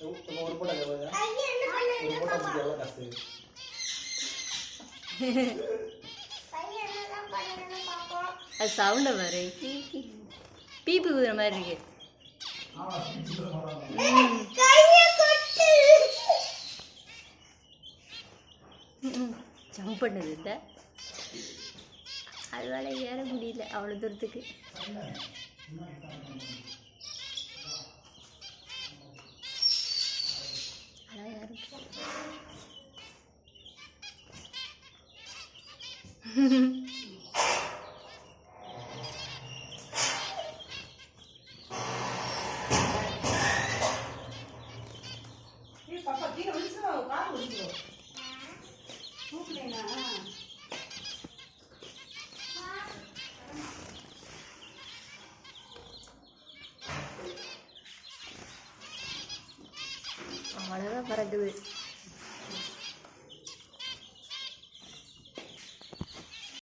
ஒரு போட காசு அது சவுண்ட பாரு பீப்பு குதிர மாதிரி இருக்கு ஜம்ப் பண்ணது இல்லை அதனால ஏற முடியல அவ்வளோ தூரத்துக்கு அழகா இருக்கு அவ்வளோதான் பறக்குது